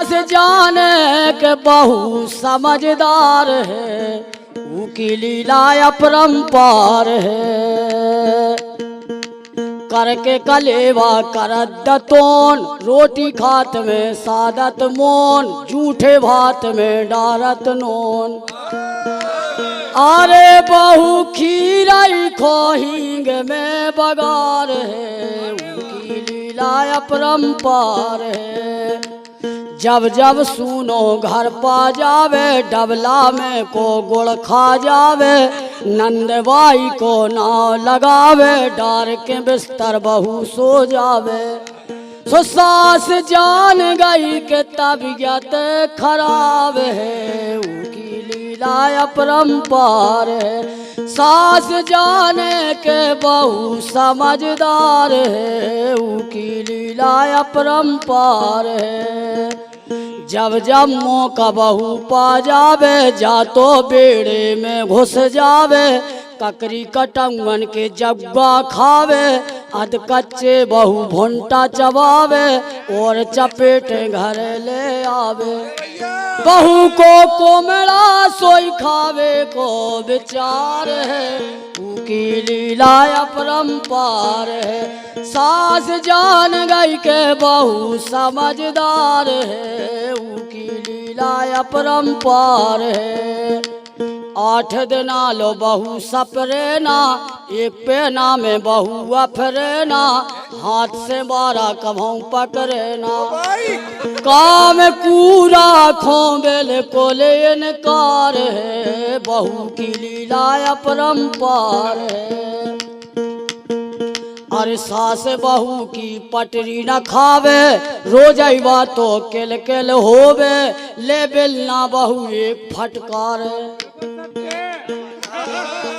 सास जाने के बहू समझदार है, उनकी लीला अपरंपार है। करके कलेवा करत दतोन, रोटी खात में सादत मोन, झूठे भात में डारत नोन। अरे बहू खीराई खोहिंग में बगार है, उनकी लीला अपरंपार है। जब जब सुनो घर पा जावे, डबला में को गुड़ खा जावे, नंदबाई को नाव लगावे, डार के बिस्तर बहू सो जावे। सो सास जान गई के तबीयत खराब है, उनकी लीला अपरंपार है। सास जाने के बहू समझदार है, उनकी लीला अपरंपार है। जब जब मौका बहू पा जावे, जा तो बेड़े में घुस जावे, ककरी कटंगन के जब्बा खावे, अध कच्चे बहू भुंटा चबावे, और चपेट घर ले आवे। बहू को कोमड़ा सोई खावे को विचार है, उनकी लीला अपरंपार है। सास जान गई के बहू समझदार है, उनकी लीला अपरंपार है। 8 दिना लो बहू सपरेना, एक पेना में बहू अफरेना, हाथ से 12 कभों पकड़ेना। काम पूरा खोबेल को इनकार है, बहू की लीला अपरंपार है। अरे सास बहू की पटरी न खावे, रोज अइबा तो केल केल होवे, ले बेलना बहू एक फटकार।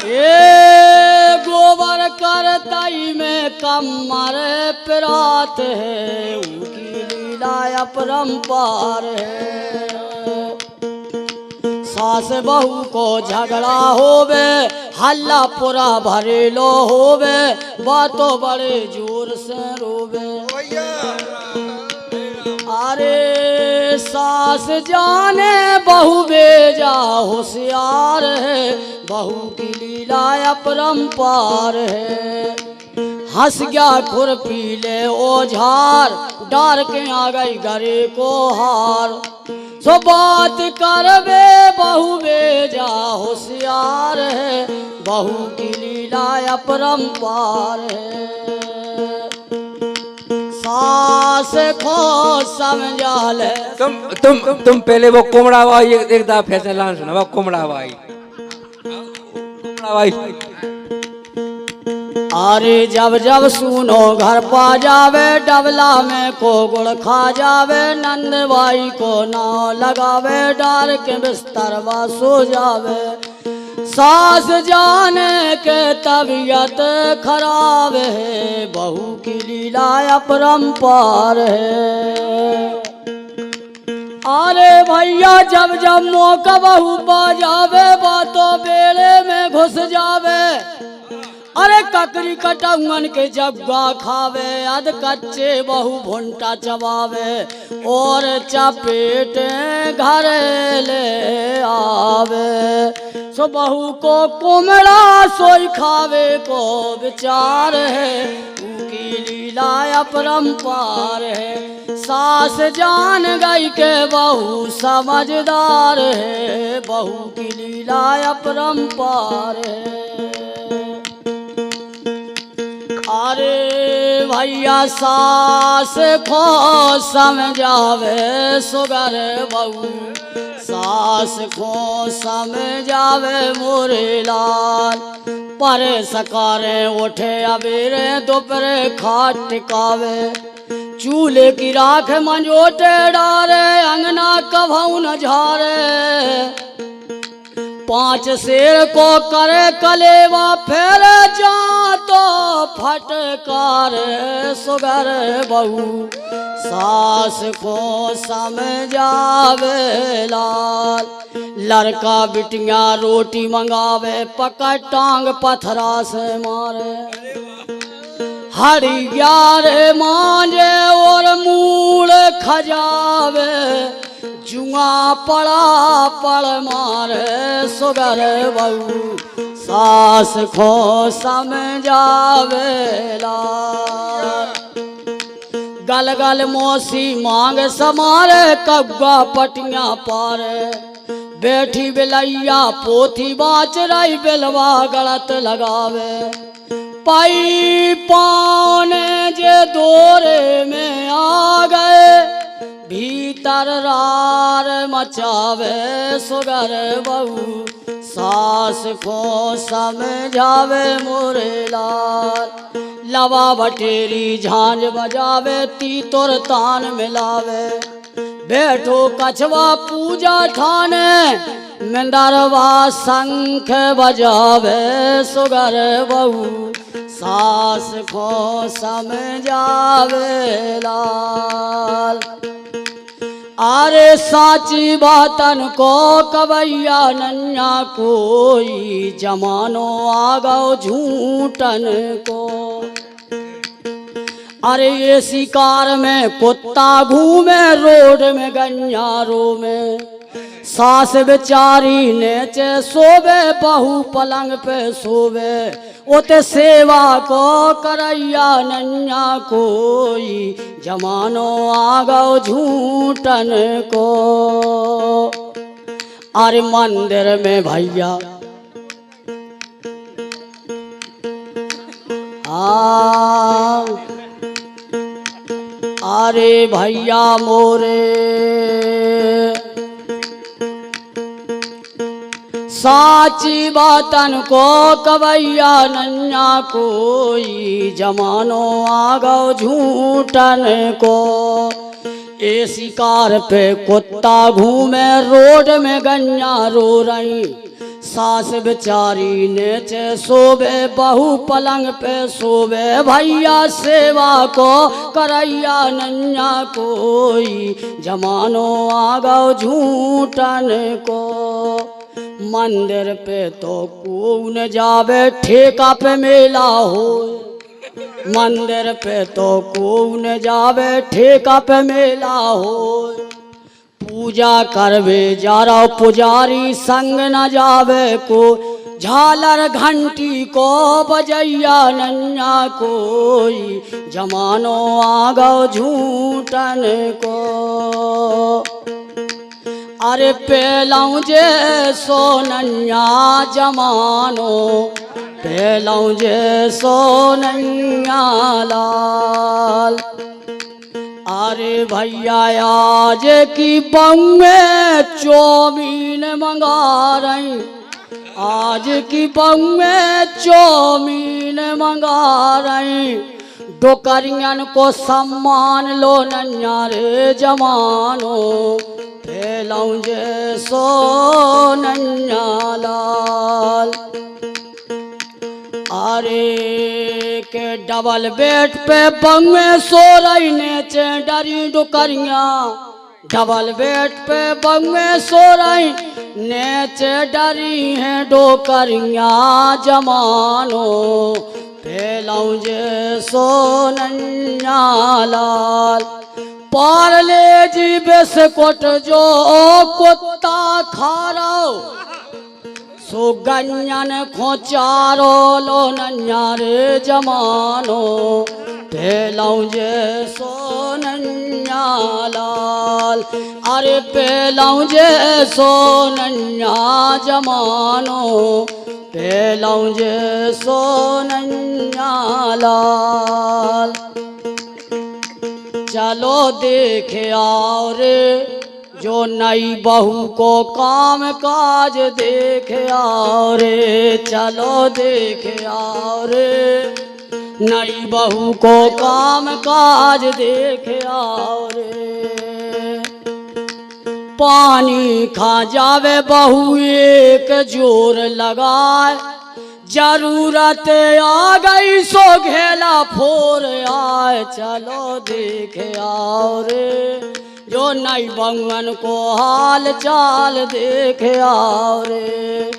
ये गोबर करताई में कमर पिरात है, उनकी लीला अपरंपार है। सास बहू को झगड़ा होवे, हल्ला पूरा भरेलो होवे, बातों बड़े जोर से रोवे। अरे सास जाने बहू बेजा होशियार है, बहू की लीला अपरंपार है। हंस गया खुरपी ले ओझार, डार के आ गई गरे को हार। सो बात करवे बहू बेजा होशियार है, बहू की लीला अपरंपार है। सास को समझा ले। तुम पहले वो कोमड़ा भाई एक दफा फैसला सुना, वो कोमड़ा भाई। अरे जब जब सुनो घर पा जावे, डबला में को गुड़ खा जावे, नंदबाई को नाव लगावे, डार के बिस्तर बा सो जावे। सास जाने के तबीयत खराब है, बहू की लीला अपरंपार है। अरे भैया जब जब मौका बहू पा जावे, बातों बेड़े में घुस जावे। अरे ककरी कटंगन के जग्गा खावे, अध कच्चे बहू भुंटा चबावे, और चपेट घर ले आवे। सो बहू को कोमड़ा सोई खावे को विचार है, उनकी लीला अपरंपार है। सास जान गई के बहू समझदार है, बहू की लीला अपरंपार है। अरे भैया सास को समझावे सुगर बहू, सास को समझावे मोरे लाल। पर सकारे उठे अबेरे दोपहरे खाट टिकावे, चूल्हे की राख मंजोटे डारे, अंगना कभऊ न झारे। 5 शेर को करे कलेवा, फेर जा तो फटकार सुगर बहू, सास को समझावे लाल। लड़का बिटिया रोटी मंगावे, पकड़ टांग पथरा से मारे। हरियार मांझे और मूल खजावे जुआ पड़ा पड़ मारे सुगर बहू सास खो समझावेला गल गल मोसी मांग समारे कब्गा पटियां पारे बैठी बिलैया पोथी बाच रही बिलवा गलत लगावे पाई पाने जे दौरे में आ गए भीतर रार मचावे सुगर बहू सास को समझावे मोरे लाल लवा बटेरी झांझ बजावे तीतुर तान मिलावे बैठो कछवा पूजा ठाने मिंदरवा शंख बजावे सुगर बहू सास को समझावे लाल अरे साची बातन को कवैया नन्या कोई जमानो आ गो झूठन को अरे ये शिकार में कुत्ता घूमे रोड में गन्यारो में सास बेचारी नेचे सोवे बहू पलंग पे सोवे ओते सेवा को करैया नन्या कोई जमानो आ गो झूठन को अरे मंदिर में भैया अरे भैया मोरे साची बातन को कवैया नन्या कोई जमानो आ गो झूठन को ए शिकार पे कुत्ता घूमे रोड में गन्या रो रही सास बेचारी नेचे सोवे बहू पलंग पे सोवे भैया सेवा को करैया नन्या कोई जमानो आ गो झूठन को मंदिर पे तो कौन जावे ठेका पे मेला हो मंदिर पे तो कौन जावे ठेका पे मेला हो पूजा करवे जा रहा पुजारी संग न जावे को झालर घंटी को बजैया नन्या कोई जमानो आ गो झूठन को अरे पेलाऊं जे सोनन्या जमानो पेलाऊं जे सोनन्या लाल अरे भैया आज की बम्बे चौमीन मंगा रही आज की बम्बे चौमीन मंगा रही डोकरियन को सम्मान लो नन्या रे जमानो फैलाऊं जे सोनन्या लाल अरे के डबल बेड पे बंगे सो रही नेचे डरी डुकरिया डबल बेड पे बंगे सो रही नेचे डरी हैं डोकरिया जमानो फैलाऊं जे सोनन्या लाल पार्ले जी बिस्कुट जो कुत्ता खा रहा सो गन्यन खोचारो लो नन्या रे जमानो फैलाऊं जे सोनन्या लाल अरे फैलाऊं जे सोनन्या जमानो फैलाऊं जे सोनन्या लाल चलो देखे आओ रे जो नई बहू को काम काज देख आओ रे चलो देख आओ रे नई बहू को काम काज देख आओ रे पानी खा जावे बहू एक जोर लगाए जरूरत आ गई सो घेला फोर आए चलो देख आओ रे जो नई बंगन को हाल चाल देख आओ रे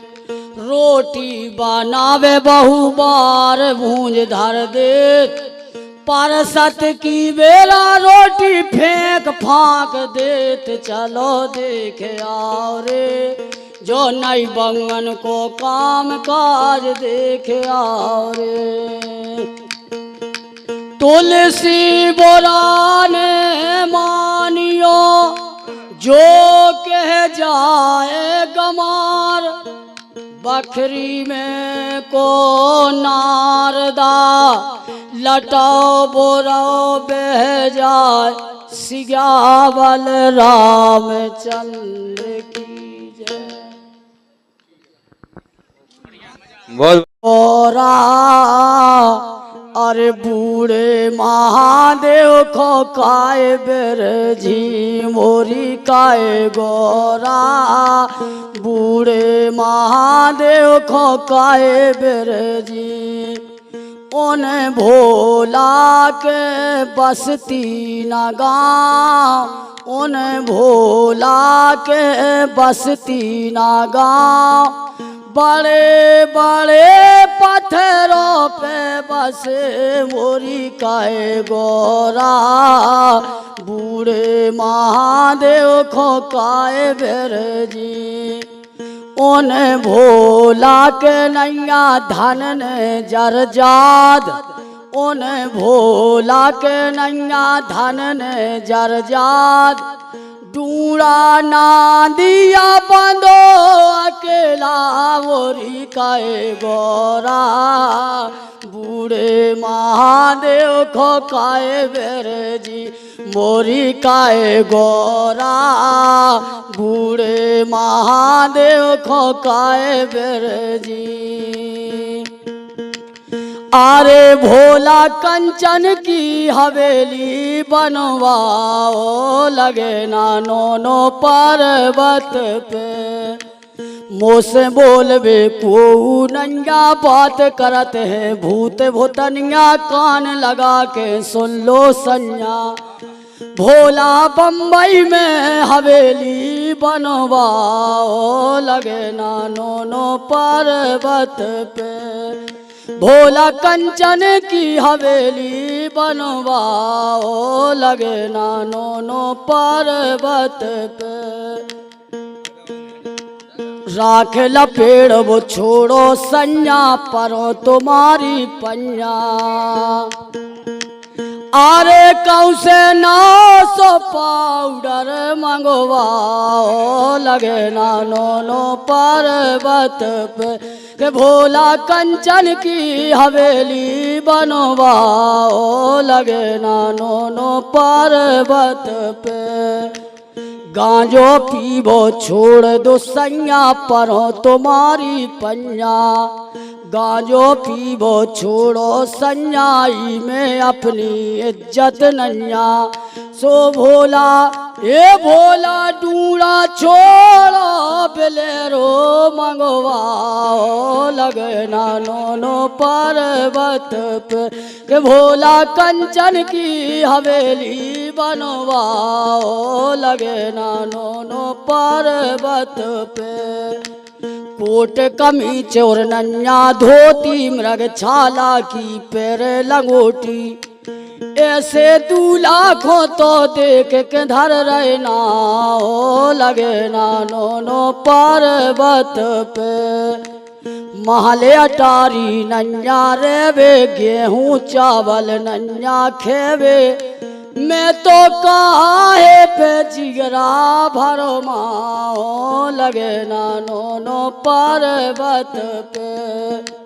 रोटी बनावे बहु बार भूंज धर दे परसत की बेला रोटी फेंक फाक देत चलो देखे आओ रे, जो नई बंगन को काम काज देखे आओ रे। तुलसी बोराने मानियो जो कह जाए गमार, बखरी में को नारदा लटाओ बोरो बह जाए, सियावल रामचंद्र की जय। बोल गोरा अरे बूढ़े महादेव को काय बिरजी मोरी काय गोरा, बूढ़े महादेव को काय बिरजी, उन भोला के बसती न गाँव, उन भोला के बसती न गाँव, बड़े बड़े पत्थरों पे बसे मोरी काय गोरा, बूढ़े महादेव को काय बिरजी, उन भोला के नैया धन ने जरजाद, उन भोला के नैया धन ने जरजाद, डूड़ा ना दिया बंदो अकेला मोरी काय गोरा, बूढ़े महादेव को काय बिरजी मोरी काय गोरा, बूढ़े महादेव को काय बिरजी। अरे भोला कंचन की हवेली बनवाओ, लगे ना नोनो पर्वत पे, मुँह से बोलबे को नंगा बात करत है भूत भूतनिया, कान लगा के सुन लो संज्ञा, भोला बम्बई में हवेली बनवाओ, लगे ना नोनो पर्वत पे, भोला कंचन की हवेली बनवाओ, लगे ना नोनो पर्वत पे, राख लपेड़ वो छोड़ो संज्ञा परो तुम्हारी पंजा, अरे कौ से 900 पाउडर मंगवाओ, लगे ना नोनो पर्वत पे, के भोला कंचन की हवेली बनवाओ, लगे ना नोनो पर्वत पे, गांजो पीबो छोड़ दो सैया परो तुम्हारी पंजा, गांजो पीबो छोड़ो संयाई में अपनी इज्जत नैया, सो भोला ए भोला डूड़ा छोड़ो बिलेरो मंगवाओ, लगे ना नोनो पर्वत पे, के भोला कंचन की हवेली बनवाओ, लगे ना नोनो पर्वत पे, कोट कमीज और नन्या धोती, मृग छाला की पैर लंगोटी, ऐसे दूल्हा को तो देख के धर रहना हो, लगे ना नोनो पर्वत पे, महले अटारी नन्या रेवे, गेहूं चावल नन्या खेवे, मैं तो काहे पे जिगरा भरो माओ, लगे ना नोनो पर्वत पे,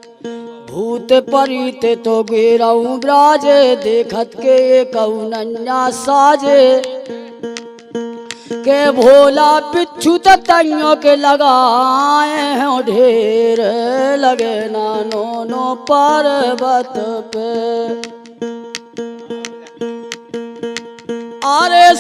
भूत परीत तो गिराऊं ब्राजे, देखत के कौनन्या साजे, के भोला बिच्छू तइयों के लगाए हैं ढेर, लगे ना नोनो पर्वत पे, अरे